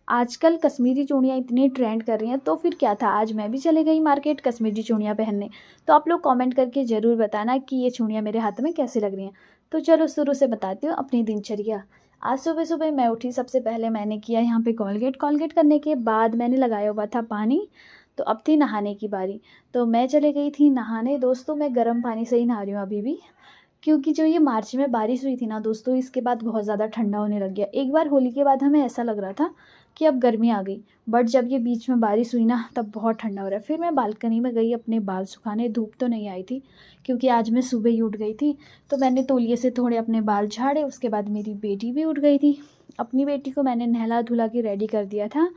आजकल कश्मीरी चूड़ियाँ इतनी ट्रेंड कर रही हैं, तो फिर क्या था, आज मैं भी चले गई मार्केट कश्मीरी चूड़ियाँ पहनने। तो आप लोग कमेंट करके ज़रूर बताना कि ये चूड़ियाँ मेरे हाथ में कैसी लग रही हैं। तो चलो शुरू से बताती हूँ अपनी दिनचर्या। आज सुबह सुबह मैं उठी, सबसे पहले मैंने किया यहाँ पे कोलगेट करने के बाद मैंने लगाया हुआ था पानी। तो अब थी नहाने की बारी, तो मैं चले गई थी नहाने। दोस्तों मैं गर्म पानी से ही नहा रही हूँ अभी भी, क्योंकि जो ये मार्च में बारिश हुई थी ना दोस्तों, इसके बाद बहुत ज़्यादा ठंडा होने लग गया। एक बार होली के बाद हमें ऐसा लग रहा था कि अब गर्मी आ गई, बट जब ये बीच में बारिश हुई ना तब बहुत ठंडा हो रहा है। फिर मैं बालकनी में गई अपने बाल सुखाने। धूप तो नहीं आई थी क्योंकि आज मैं सुबह ही उठ गई थी, तो मैंने तौलिए से थोड़े अपने बाल झाड़े। उसके बाद मेरी बेटी भी उठ गई थी। अपनी बेटी को मैंने नहला धुला के रेडी कर दिया था।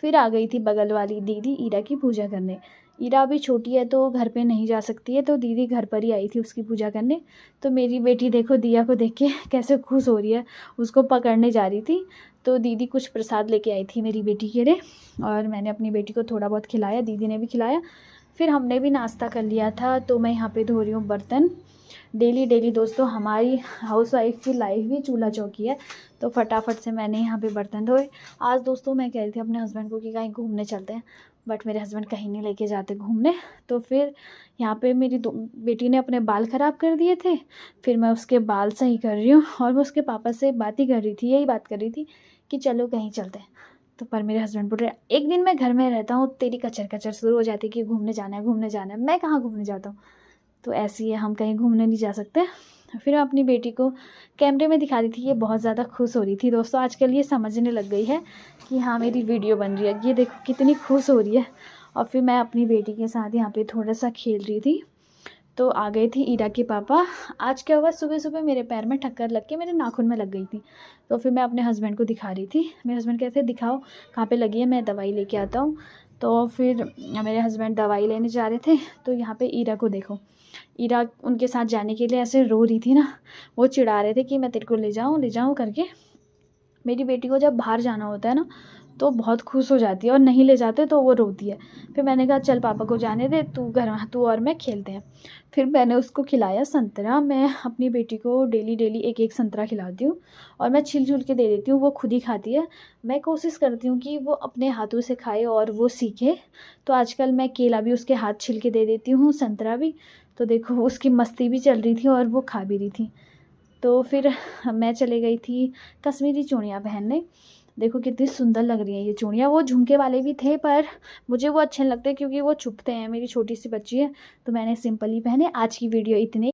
फिर आ गई थी बगल वाली दीदी ईरा की पूजा करने। ईरा अभी छोटी है तो घर पे नहीं जा सकती है, तो दीदी घर पर ही आई थी उसकी पूजा करने। तो मेरी बेटी देखो दिया को देख के कैसे खुश हो रही है, उसको पकड़ने जा रही थी। तो दीदी कुछ प्रसाद लेके आई थी मेरी बेटी के लिए, और मैंने अपनी बेटी को थोड़ा बहुत खिलाया, दीदी ने भी खिलाया। फिर हमने भी नाश्ता कर लिया था। तो मैं यहाँ पे धो रही हूँ बर्तन। डेली दोस्तों हमारी हाउसवाइफ की लाइफ भी चूल्हा चौकी है, तो फटाफट से मैंने यहाँ पे बर्तन धोए। आज दोस्तों मैं कह रही थी अपने हस्बैंड को कि कहीं घूमने चलते हैं, बट मेरे हस्बैंड कहीं नहीं लेके जाते घूमने। तो फिर यहाँ पे मेरी बेटी ने अपने बाल ख़राब कर दिए थे, फिर मैं उसके बाल सही कर रही हूँ। और मैं उसके पापा से बात ही कर रही थी, यही बात कर रही थी कि चलो कहीं चलते हैं। तो पर मेरे हस्बैंड बोल रहे एक दिन मैं घर में रहता हूँ, तेरी कचर कचर शुरू हो जाती है कि घूमने जाना है घूमने जाना है। मैं कहाँ घूमने जाता हूँ, तो ऐसी है, हम कहीं घूमने नहीं जा सकते। फिर मैं अपनी बेटी को कैमरे में दिखा रही थी, ये बहुत ज़्यादा खुश हो रही थी। दोस्तों आजकल ये समझने लग गई है कि हाँ मेरी वीडियो बन रही है, ये देखो कितनी खुश हो रही है। और फिर मैं अपनी बेटी के साथ यहाँ पे थोड़ा सा खेल रही थी। तो आ गए थे ईरा के पापा। आज क्या हुआ, सुबह सुबह मेरे पैर में ठक्कर लग के मेरे नाखून में लग गई थी। तो फिर मैं अपने हस्बैंड को दिखा रही थी। मेरे हस्बैंड कहते दिखाओ कहाँ पे लगी है, मैं दवाई लेके आता हूँ। तो फिर मेरे हस्बैंड दवाई लेने जा रहे थे। तो यहाँ पे ईरा को देखो, ईरा उनके साथ जाने के लिए ऐसे रो रही थी ना, वो चिढ़ा रहे थे कि मैं तेरे को ले जाऊँ करके। मेरी बेटी को जब बाहर जाना होता है ना तो बहुत खुश हो जाती है, और नहीं ले जाते तो वो रोती है। फिर मैंने कहा चल पापा को जाने दे, तू और मैं खेलते हैं। फिर मैंने उसको खिलाया संतरा। मैं अपनी बेटी को डेली एक एक संतरा खिलाती हूँ, और मैं छिल के दे देती हूँ, वो खुद ही खाती है। मैं कोशिश करती हूँ कि वो अपने हाथों से खाए और वो सीखे। तो आजकल मैं केला भी उसके हाथ छिल के दे देती हूँ, संतरा भी। तो देखो उसकी मस्ती भी चल रही थी और वो खा भी रही थी। तो फिर मैं चले गई थी कश्मीरी चूड़ियाँ पहनने। देखो कितनी सुंदर लग रही हैं ये चूड़ियाँ। वो झुमके वाले भी थे पर मुझे वो अच्छे नहीं लगते क्योंकि वो चुभते हैं, मेरी छोटी सी बच्ची है, तो मैंने सिंपल ही पहने। आज की वीडियो इतने